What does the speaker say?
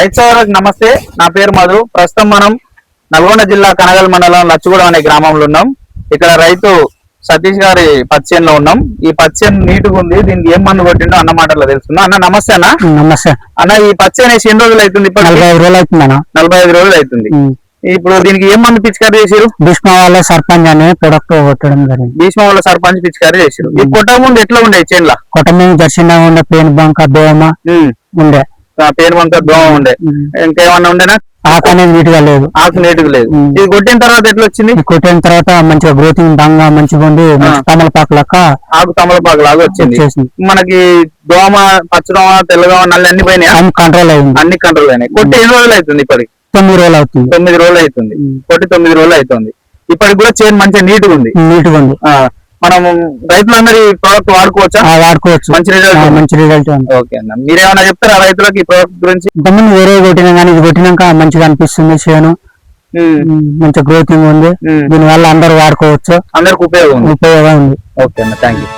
రైతు సోదరులకు నమస్తే. నా పేరు మధు. ప్రస్తుతం మనం నల్గొండ జిల్లా కనగల్ మండలం లచ్చుగూడెం అనే గ్రామంలో ఉన్నాం. ఇక్కడ రైతు సతీష్ గారి పచ్చేనులో ఉన్నాం. ఈ పచ్చేను నీటుగా ఉంది. దీనికి ఏం మందు కొట్టిండో అన్న మాటల్లో తెలుసుకుందాం. అన్న నమస్తే. అన్న నమస్తే అన్న. ఈ పచ్చేను వేసి ఎన్ని రోజులు అవుతుంది? 45 రోజులు అవుతుంది అన్న. 45 రోజులు అవుతుంది. ఇప్పుడు దీనికి ఏం మందు పిచికారీ చేసారు? భీష్మ వాళ్ళ సర్పంచ్ అనే ప్రొడక్ట్ కొట్టడం జరిగింది. భీష్మ వాళ్ళ సర్పంచ్ పిచికారీ చేసారు. ఈ కొట్ట ముందు ఎట్లా ఉండే చేనులా? కొట్ట మీద జర్సినా ఉండే, పేను బంక, దోమ ఉండే. పేరు బంక, దోమ ఉండే. ఇంకేమన్నా ఉండేనా? ఆకు అనేది నీట్ గా లేదు. ఆకు నీటుగా లేదు. ఇది కొట్టిన తర్వాత ఎట్లా వచ్చింది? కొట్టిన తర్వాత మంచిగా గ్రోతింగ్ బంగా మంచిగా ఉంది. తమలపాకు లెక్క ఆకు తమలపాకు లాగా వచ్చింది. మనకి దోమ, పచ్చదోమ, తెల్లదోమ, నల్లి అన్ని పోయినాయి. అన్ని కంట్రోల్ అయింది. అన్ని కంట్రోల్ అయినాయి. కొట్టి ఎన్ని రోజులు అవుతుంది? ఇప్పటికి 9 రోజులు అవుతుంది. 9 రోజులు అవుతుంది. కొట్టి 9 రోజులు అవుతుంది. ఇప్పటికి కూడా చేను మంచిగా నీట్గా ఉంది. నీట్గా ఉంది. మనం రైతులందరూ ఈ ప్రోడక్ట్ వాడుకోవచ్చా? వాడుకోవచ్చు. మంచి రిజల్ట్ ఉంది. ఓకే అన్న. మీరేమైనా చెప్తారా రైతులకు ఈ ప్రోడక్ట్ గురించి? ఇంతకుముందు వేరే కొట్టినా కానీ ఇది కొట్టినాక మంచిగా అనిపిస్తుంది. చేను మంచి గ్రోతింగ్ ఉంది. దీని వల్ల అందరూ వాడుకోవచ్చు. అందరికి ఉపయోగం ఉంది. ఉపయోగం ఉంది. ఓకే అన్న. Thank you.